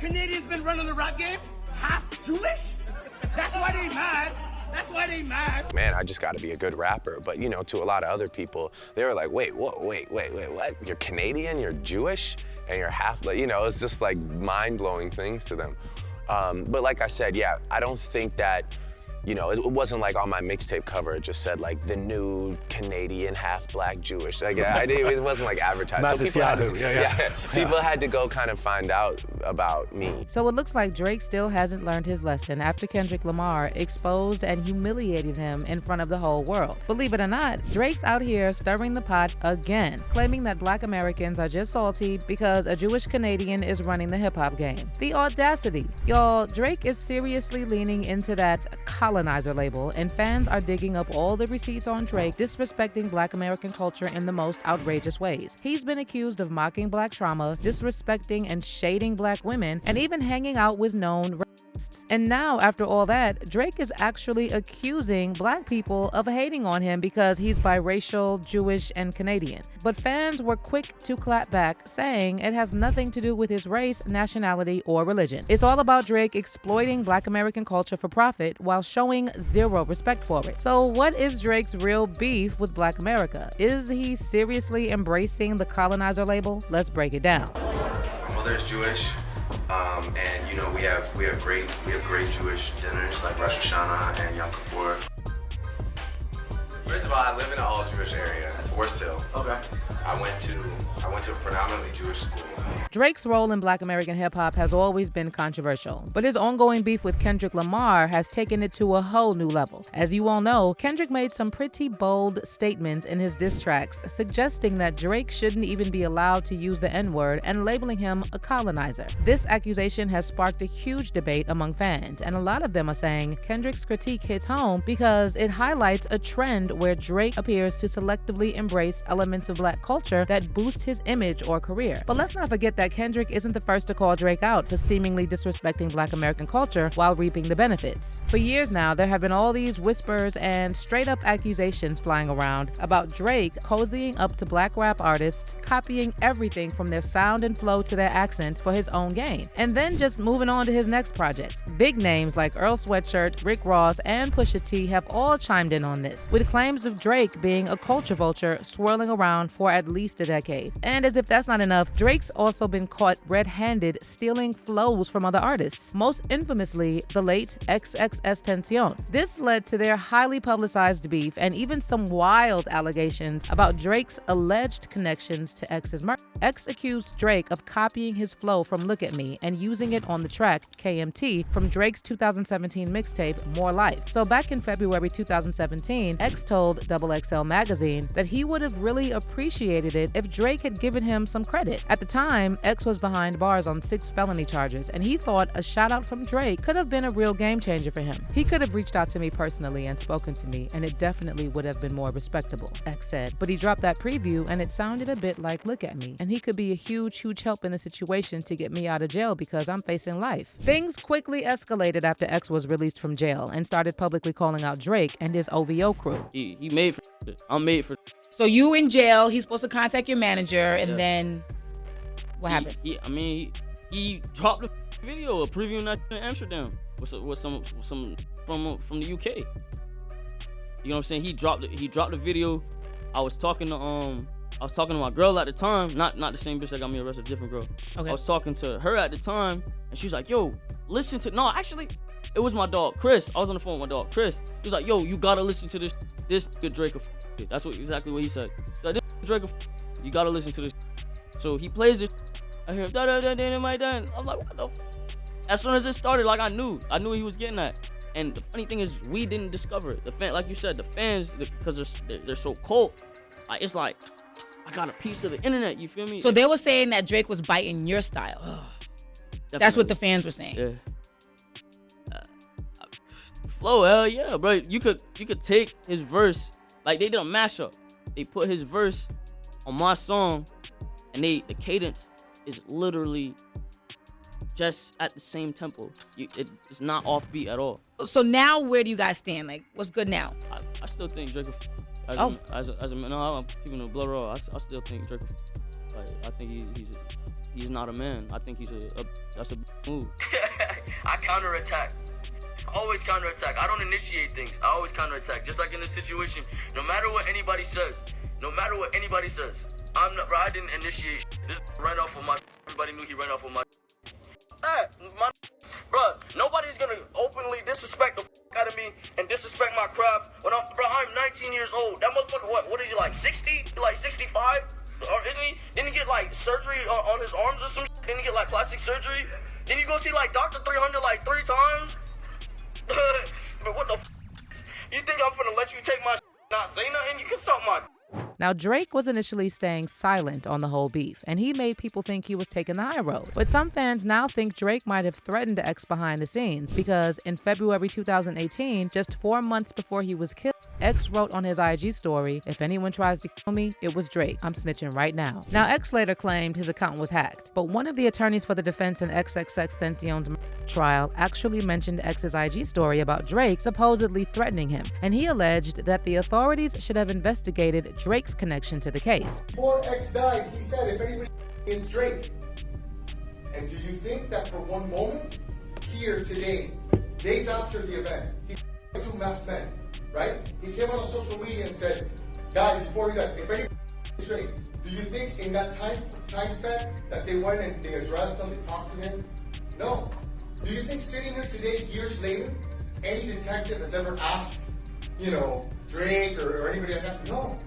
Canadians been running the rap game? Half Jewish? That's why they mad. That's why they mad. Man, I just got to be a good rapper. But, you know, to a lot of other people, they were like, wait, what? You're Canadian, you're Jewish, and you're half, you know, it's just like mind-blowing things to them. But like I said, yeah, I don't think that, you know, it wasn't like on my mixtape cover, it just said like the new Canadian half black Jewish. Like it wasn't like advertised. So people had to go kind of find out about me. So it looks like Drake still hasn't learned his lesson after Kendrick Lamar exposed and humiliated him in front of the whole world. Believe it or not, Drake's out here stirring the pot again, claiming that black Americans are just salty because a Jewish Canadian is running the hip-hop game. The audacity. Y'all, Drake is seriously leaning into that colonizer label, and fans are digging up all the receipts on Drake disrespecting black American culture in the most outrageous ways. He's been accused of mocking black trauma, disrespecting and shading black women, and even hanging out with known racists. And now, after all that, Drake is actually accusing black people of hating on him because he's biracial, Jewish, and Canadian. But fans were quick to clap back, saying it has nothing to do with his race, nationality, or religion. It's all about Drake exploiting black American culture for profit while showing zero respect for it. So what is Drake's real beef with black America? Is he seriously embracing the colonizer label? Let's break it down. My mother's Jewish, and you know we have great Jewish dinners like Rosh Hashanah and Yom Kippur. First of all, I live in an all Jewish area, Forest Hill. Okay. I went to a predominantly Jewish school. Drake's role in black American hip-hop has always been controversial, but his ongoing beef with Kendrick Lamar has taken it to a whole new level. As you all know, Kendrick made some pretty bold statements in his diss tracks, suggesting that Drake shouldn't even be allowed to use the N-word and labeling him a colonizer. This accusation has sparked a huge debate among fans, and a lot of them are saying Kendrick's critique hits home because it highlights a trend where Drake appears to selectively embrace elements of black culture that boost his image or career. But let's not forget that Kendrick isn't the first to call Drake out for seemingly disrespecting black American culture while reaping the benefits. For years now, there have been all these whispers and straight-up accusations flying around about Drake cozying up to black rap artists, copying everything from their sound and flow to their accent for his own gain, and then just moving on to his next project. Big names like Earl Sweatshirt, Rick Ross, and Pusha T have all chimed in on this, with claims of Drake being a culture vulture swirling around for at least a decade. And as if that's not enough, Drake's also been caught red-handed stealing flows from other artists, most infamously the late XXXTentacion. This led to their highly publicized beef and even some wild allegations about Drake's alleged connections to X's murder. X accused Drake of copying his flow from Look at Me and using it on the track KMT from Drake's 2017 mixtape More Life. So back in February 2017, X told XXL magazine that he would have really appreciated it if Drake had given him some credit. At the time, X was behind bars on 6 felony charges, and he thought a shout out from Drake could have been a real game changer for him. He could have reached out to me personally and spoken to me, and it definitely would have been more respectable, X said. But he dropped that preview, and it sounded a bit like Look at Me, and he could be a huge help in the situation to get me out of jail because I'm facing life. Things quickly escalated after X was released from jail and started publicly calling out Drake and his OVO crew. He made for shit. I'm made for. So you in jail, he's supposed to contact your manager, and then what happened? He dropped a video, a preview that in Amsterdam with some from the UK. You know what I'm saying? He dropped the video. I was talking to my girl at the time, not the same bitch that got me arrested, a different girl. Okay. I was talking to her at the time, and she was like, "Yo, listen to." No, actually, it was my dog Chris. I was on the phone with my dog Chris. He was like, "Yo, you gotta listen to this good Drake of shit." That's exactly what he said. He's like, "This Drake of you gotta listen to this." So he plays it. I hear da da da da my dad. I'm like, what the? As soon as it started, like I knew he was getting that. And the funny thing is, we didn't discover it. The fan, like you said, the fans, because they're so cold. It's like I got a piece of the internet. You feel me? So they were saying that Drake was biting your style. That's what the fans were saying. Yeah. Flow, hell yeah, bro. You could take his verse, like they did a mashup. They put his verse on my song, and the cadence is literally just at the same tempo. It's not offbeat at all. So now where do you guys stand? Like, what's good now? I still think Drake. I'm keeping the blood raw. I still think Drake. Like, I think he's not a man. I think that's a move. I counterattack. Always counterattack. I don't initiate things. I always counterattack. Just like in this situation, no matter what anybody says, I didn't initiate shit. This ran off of my shit. Everybody knew he ran off of my shit. Bruh, nobody's gonna openly disrespect the out of me and disrespect my craft when I'm 19 years old. That motherfucker, what is he, like 60? Like 65? Or isn't he? Didn't he get like surgery on his arms or some shit? Didn't he get like plastic surgery? Didn't you go see like Dr. 300 like 3 times? But what the you think I'm gonna let you take my not say nothing? You can suck my. Now, Drake was initially staying silent on the whole beef, and he made people think he was taking the high road. But some fans now think Drake might have threatened X behind the scenes because in February 2018, just 4 months before he was killed, X wrote on his IG story, "If anyone tries to kill me, it was Drake. I'm snitching right now." Now, X later claimed his account was hacked, but one of the attorneys for the defense in XXXTentacion's trial actually mentioned X's IG story about Drake supposedly threatening him, and he alleged that the authorities should have investigated Drake's connection to the case. Before X died, he said, "If anybody is Drake." And do you think that for one moment, here today, days after the event, he 2 masked men, right? He came on social media and said, "Guys, before you guys, if anybody is Drake," do you think in that time span that they went and they addressed him, they talked to him? No. Do you think sitting here today, years later, any detective has ever asked, Drake or anybody like that? No.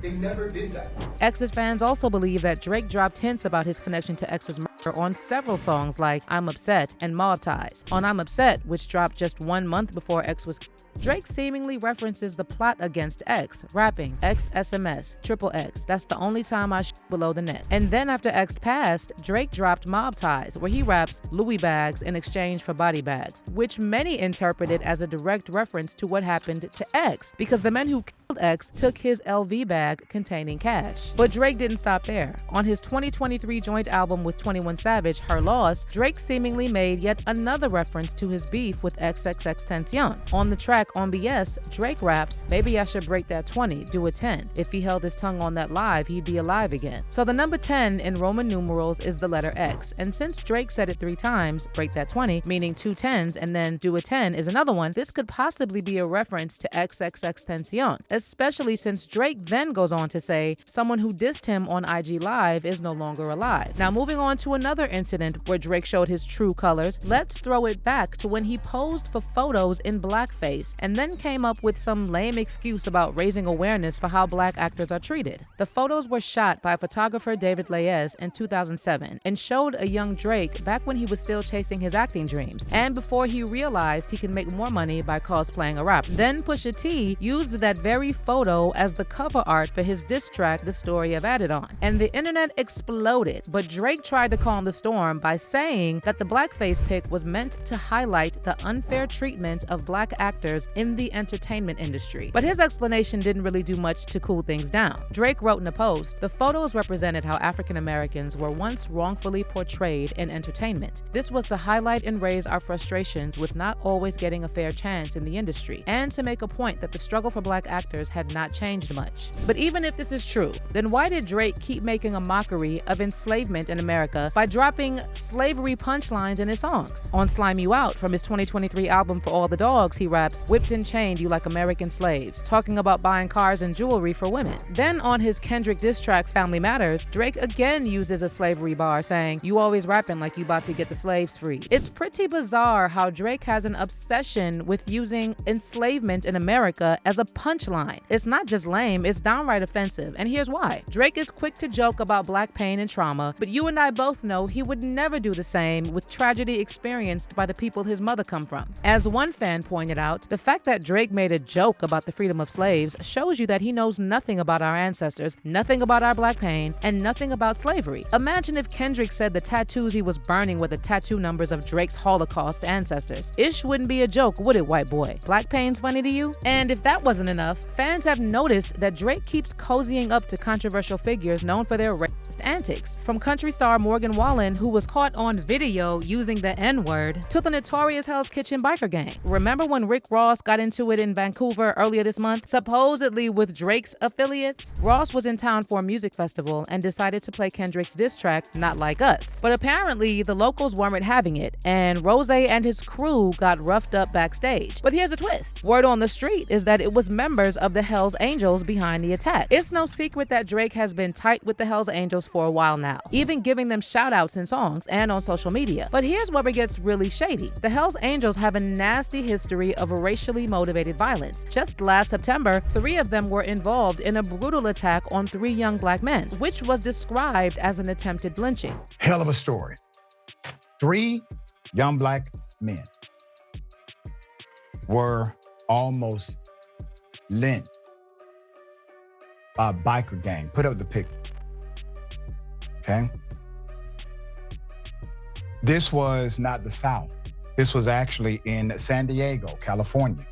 They never did that. X's fans also believe that Drake dropped hints about his connection to X's murder on several songs like I'm Upset and Mob Ties. On I'm Upset, which dropped just 1 month before X was killed, Drake seemingly references the plot against X, rapping X SMS, triple X, that's the only time I below the net. And then after X passed, Drake dropped Mob Ties, where he raps Louis bags in exchange for body bags, which many interpreted as a direct reference to what happened to X, because the men who killed X took his LV bag containing cash. But Drake didn't stop there. On his 2023 joint album with 21 Savage, Her Loss, Drake seemingly made yet another reference to his beef with XXXTentacion. On the track On BS, Drake raps, "Maybe I should break that 20, do a 10. If he held his tongue on that live, he'd be alive again." So the number 10 in Roman numerals is the letter X. And since Drake said it 3 times, break that 20, meaning 2 10s, and then do a 10 is another one, this could possibly be a reference to XXXTentacion, especially since Drake then goes on to say, someone who dissed him on IG Live is no longer alive. Now moving on to another incident where Drake showed his true colors, let's throw it back to when he posed for photos in blackface and then came up with some lame excuse about raising awareness for how black actors are treated. The photos were shot by photographer David Leyes in 2007 and showed a young Drake back when he was still chasing his acting dreams and before he realized he could make more money by cosplaying a rapper. Then Pusha T used that very photo as the cover art for his diss track, The Story of Adidon, and the internet exploded, but Drake tried to calm the storm by saying that the blackface pic was meant to highlight the unfair treatment of black actors in the entertainment industry. But his explanation didn't really do much to cool things down. Drake wrote in a post, "The photos represented how African Americans were once wrongfully portrayed in entertainment. This was to highlight and raise our frustrations with not always getting a fair chance in the industry, and to make a point that the struggle for black actors had not changed much." But even if this is true, then why did Drake keep making a mockery of enslavement in America by dropping slavery punchlines in his songs? On Slime You Out from his 2023 album For All the Dogs, he raps, "Whipped and chained you like American slaves," talking about buying cars and jewelry for women. Then on his Kendrick diss track Family Matters, Drake again uses a slavery bar saying, "You always rapping like you about to get the slaves free." It's pretty bizarre how Drake has an obsession with using enslavement in America as a punchline. It's not just lame, it's downright offensive, and here's why. Drake is quick to joke about black pain and trauma, but you and I both know he would never do the same with tragedy experienced by the people his mother come from. As one fan pointed out, the fact that Drake made a joke about the freedom of slaves shows you that he knows nothing about our ancestors, nothing about our black pain, and nothing about slavery. Imagine if Kendrick said the tattoos he was burning were the tattoo numbers of Drake's Holocaust ancestors. Ish wouldn't be a joke, would it, white boy? Black pain's funny to you? And if that wasn't enough, fans have noticed that Drake keeps cozying up to controversial figures known for their racist antics. From country star Morgan Wallen, who was caught on video using the N-word, to the notorious Hell's Kitchen biker gang. Remember when Rick Ross Ross got into it in Vancouver earlier this month, supposedly with Drake's affiliates? Ross was in town for a music festival and decided to play Kendrick's diss track, Not Like Us. But apparently, the locals weren't having it, and Rose and his crew got roughed up backstage. But here's a twist. Word on the street is that it was members of the Hells Angels behind the attack. It's no secret that Drake has been tight with the Hells Angels for a while now, even giving them shout-outs in songs and on social media. But here's where it gets really shady. The Hells Angels have a nasty history of racially motivated violence. Just last September, 3 of them were involved in a brutal attack on 3 young black men, which was described as an attempted lynching. Hell of a story. 3 young black men were almost lynched by a biker gang. Put up the picture. Okay? This was not the South. This was actually in San Diego, California.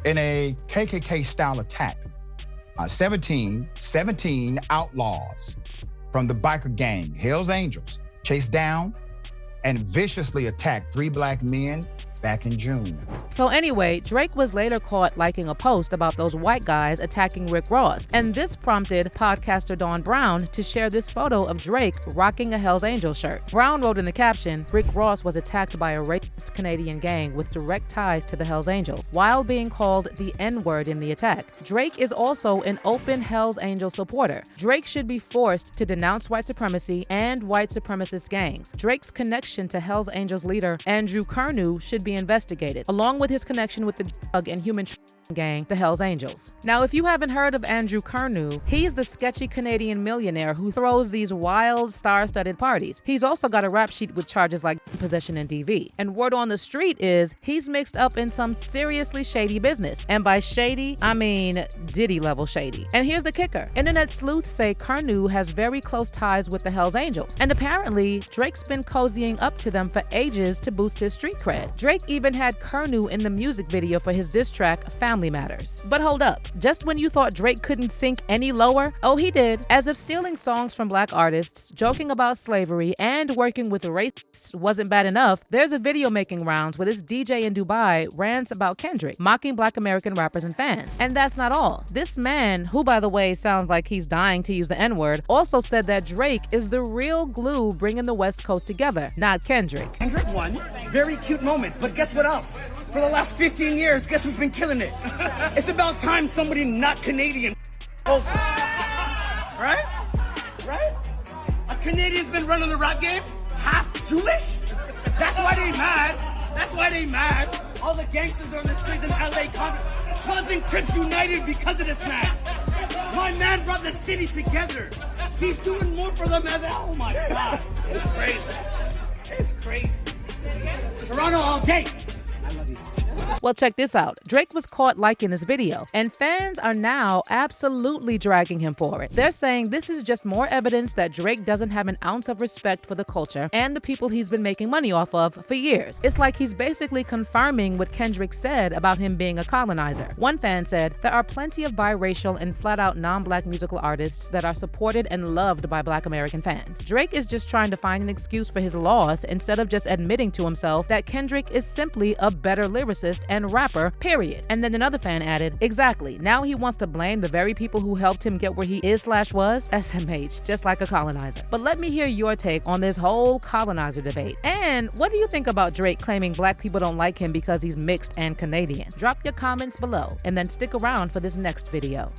In a KKK-style attack, 17 outlaws from the biker gang, Hells Angels, chased down and viciously attacked 3 black men back in June. So anyway, Drake was later caught liking a post about those white guys attacking Rick Ross, and this prompted podcaster Dawn Brown to share this photo of Drake rocking a Hells Angels shirt. Brown wrote in the caption, "Rick Ross was attacked by a racist Canadian gang with direct ties to the Hells Angels, while being called the N-word in the attack." Drake is also an open Hells Angel supporter. Drake should be forced to denounce white supremacy and white supremacist gangs. Drake's connection to Hells Angels leader Andrew Kernew should be investigated, along with his connection with the drug and human gang, the Hells Angels. Now, if you haven't heard of Andrew Kernew, he's the sketchy Canadian millionaire who throws these wild, star-studded parties. He's also got a rap sheet with charges like possession and DV. And word on the street is he's mixed up in some seriously shady business. And by shady, I mean Diddy-level shady. And here's the kicker. Internet sleuths say Kernew has very close ties with the Hells Angels. And apparently, Drake's been cozying up to them for ages to boost his street cred. Drake even had Kernew in the music video for his diss track, Family Matters. But hold up, just when you thought Drake couldn't sink any lower, oh he did. As if stealing songs from black artists, joking about slavery, and working with racists wasn't bad enough, there's a video making rounds where this DJ in Dubai rants about Kendrick, mocking black American rappers and fans. And that's not all. This man, who by the way sounds like he's dying to use the N-word, also said that Drake is the real glue bringing the West Coast together, not Kendrick. Kendrick won. Very cute moment, but guess what else? For the last 15 years, guess who's been killing it? It's about time somebody not Canadian. Oh, right? Right? A Canadian's been running the rap game, half Jewish? That's why they mad. That's why they mad. All the gangsters are on the streets in LA causing Crips United because of this man. My man brought the city together. He's doing more for them than, oh my God. It's crazy. It's crazy. Toronto all day. I love you. Well, check this out. Drake was caught liking this video, and fans are now absolutely dragging him for it. They're saying this is just more evidence that Drake doesn't have an ounce of respect for the culture and the people he's been making money off of for years. It's like he's basically confirming what Kendrick said about him being a colonizer. One fan said, "There are plenty of biracial and flat-out non-black musical artists that are supported and loved by black American fans. Drake is just trying to find an excuse for his loss instead of just admitting to himself that Kendrick is simply a better lyricist and rapper, period." And then another fan added, "Exactly. Now he wants to blame the very people who helped him get where he is/was, SMH, just like a colonizer." But let me hear your take on this whole colonizer debate. And what do you think about Drake claiming black people don't like him because he's mixed and Canadian? Drop your comments below and then stick around for this next video.